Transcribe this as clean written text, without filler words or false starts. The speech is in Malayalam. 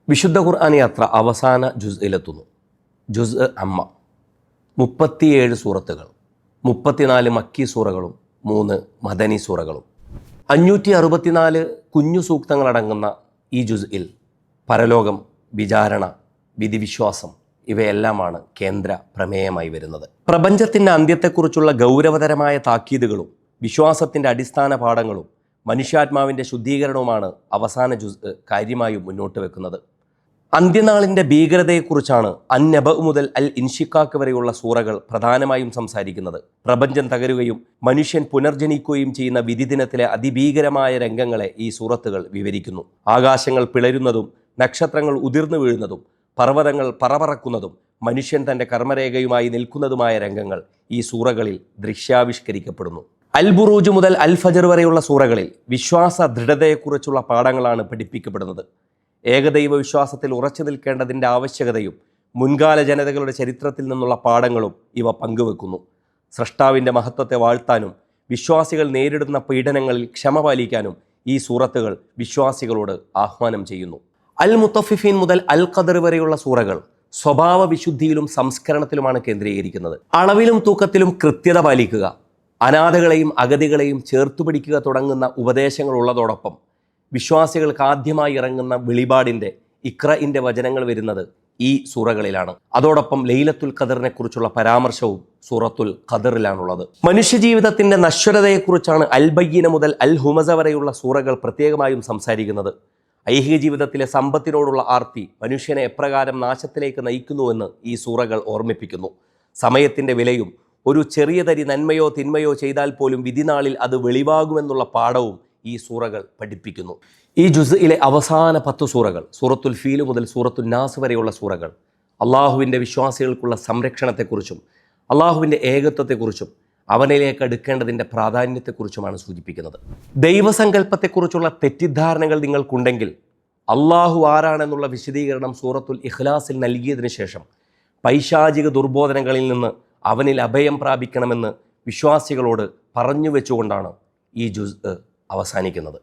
വിശുദ്ധ ഖുർആൻ യാത്ര അവസാന ജുസ്ഇലെത്തുന്നു. ജുസ് അമ്മ 37 സൂറത്തുകൾ, 34 മക്കി സൂറകളും 3 മദനി സൂറകളും, 564 കുഞ്ഞു സൂക്തങ്ങളടങ്ങുന്ന ഈ ജുസ്ഇൽ പരലോകം, വിചാരണ, വിധിവിശ്വാസം ഇവയെല്ലാമാണ് കേന്ദ്ര പ്രമേയമായി വരുന്നത്. പ്രപഞ്ചത്തിൻ്റെ അന്ത്യത്തെക്കുറിച്ചുള്ള ഗൗരവതരമായ താക്കീതുകളും വിശ്വാസത്തിൻ്റെ അടിസ്ഥാന പാഠങ്ങളും മനുഷ്യാത്മാവിൻ്റെ ശുദ്ധീകരണവുമാണ് അവസാന ജുസ് കാര്യമായും മുന്നോട്ട് വെക്കുന്നത്. അന്ത്യനാളിൻ്റെ ഭീകരതയെക്കുറിച്ചാണ് അന്നബ മുതൽ അൽ ഇൻഷിക്കാക്ക് വരെയുള്ള സൂറകൾ പ്രധാനമായും സംസാരിക്കുന്നത്. പ്രപഞ്ചം തകരുകയും മനുഷ്യൻ പുനർജനിക്കുകയും ചെയ്യുന്ന വിധിദിനത്തിലെ അതിഭീകരമായ രംഗങ്ങളെ ഈ സൂറത്തുകൾ വിവരിക്കുന്നു. ആകാശങ്ങൾ പിളരുന്നതും നക്ഷത്രങ്ങൾ ഉതിർന്നു വീഴുന്നതും പർവ്വതങ്ങൾ പറപറക്കുന്നതും മനുഷ്യൻ തൻ്റെ കർമ്മരേഖയുമായി നിൽക്കുന്നതുമായ രംഗങ്ങൾ ഈ സൂറകളിൽ ദൃശ്യാവിഷ്കരിക്കപ്പെടുന്നു. അൽ ബുറൂജ് മുതൽ അൽ ഫജർ വരെയുള്ള സൂറകളിൽ വിശ്വാസ ദൃഢതയെക്കുറിച്ചുള്ള പാഠങ്ങളാണ് പഠിപ്പിക്കപ്പെടുന്നത്. ഏകദൈവ വിശ്വാസത്തിൽ ഉറച്ചു നിൽക്കേണ്ടതിൻ്റെ ആവശ്യകതയും മുൻകാല ജനതകളുടെ ചരിത്രത്തിൽ നിന്നുള്ള പാഠങ്ങളും ഇവ പങ്കുവെക്കുന്നു. സ്രഷ്ടാവിൻ്റെ മഹത്വത്തെ വാഴ്ത്താനും വിശ്വാസികൾ നേരിടുന്ന പീഡനങ്ങളിൽ ക്ഷമ പാലിക്കാനും ഈ സൂറത്തുകൾ വിശ്വാസികളോട് ആഹ്വാനം ചെയ്യുന്നു. അൽ മുത്തഫിഫീൻ മുതൽ അൽ ഖദർ വരെയുള്ള സൂറകൾ സ്വഭാവ വിശുദ്ധിയിലും സംസ്കരണത്തിലുമാണ് കേന്ദ്രീകരിക്കുന്നത്. അളവിലും തൂക്കത്തിലും കൃത്യത പാലിക്കുക, അനാഥകളെയും അഗതികളെയും ചേർത്തുപിടിക്കുക തുടങ്ങുന്ന ഉപദേശങ്ങളുള്ളതോടൊപ്പം വിശ്വാസികൾക്ക് ആദ്യമായി ഇറങ്ങുന്ന വെളിപാടിൻ്റെ ഇഖ്റഇൻ്റെ വചനങ്ങൾ വരുന്നത് ഈ സൂറകളിലാണ്. അതോടൊപ്പം ലൈലത്തുൽ ഖദറിനെ കുറിച്ചുള്ള പരാമർശവും സൂറത്തുൽ ഖദറിലാണുള്ളത്. മനുഷ്യജീവിതത്തിൻ്റെ നശ്വരതയെക്കുറിച്ചാണ് അൽ ബയ്യിന മുതൽ അൽ ഹുമസ വരെയുള്ള സൂറകൾ പ്രത്യേകമായും സംസാരിക്കുന്നത്. ഐഹിക ജീവിതത്തിലെ സമ്പത്തിനോടുള്ള ആർത്തി മനുഷ്യനെ എപ്രകാരം നാശത്തിലേക്ക് നയിക്കുന്നുവെന്ന് ഈ സൂറകൾ ഓർമ്മിപ്പിക്കുന്നു. സമയത്തിൻ്റെ വിലയും ഒരു ചെറിയ തരി നന്മയോ തിന്മയോ ചെയ്താൽ പോലും വിധിനാളിൽ അത് വെളിവാകുമെന്നുള്ള പാഠവും ഈ സൂറകൾ പഠിപ്പിക്കുന്നു. ഈ ജുസ്ഇലെ അവസാന 10 സൂറകൾ, സൂറത്തുൽ ഫീൽ മുതൽ സൂറത്തുൽ നാസ് വരെയുള്ള സൂറകൾ അള്ളാഹുവിൻ്റെ വിശ്വാസികൾക്കുള്ള സംരക്ഷണത്തെക്കുറിച്ചും അള്ളാഹുവിൻ്റെ ഏകത്വത്തെക്കുറിച്ചും അവനിലേക്ക് അടുക്കേണ്ടതിൻ്റെ പ്രാധാന്യത്തെക്കുറിച്ചുമാണ് സൂചിപ്പിക്കുന്നത്. ദൈവസങ്കല്പത്തെക്കുറിച്ചുള്ള തെറ്റിദ്ധാരണകൾ നിങ്ങൾക്കുണ്ടെങ്കിൽ അള്ളാഹു ആരാണെന്നുള്ള വിശദീകരണം സൂറത്തുൽ ഇഖ്ലാസിൽ നൽകിയതിനു ശേഷം പൈശാചിക ദുർബോധനങ്ങളിൽ നിന്ന് അവനിൽ അഭയം പ്രാപിക്കണമെന്ന് വിശ്വാസികളോട് പറഞ്ഞു വെച്ചുകൊണ്ടാണ് ഈ ജുസ് അവസാനിക്കുന്നത്.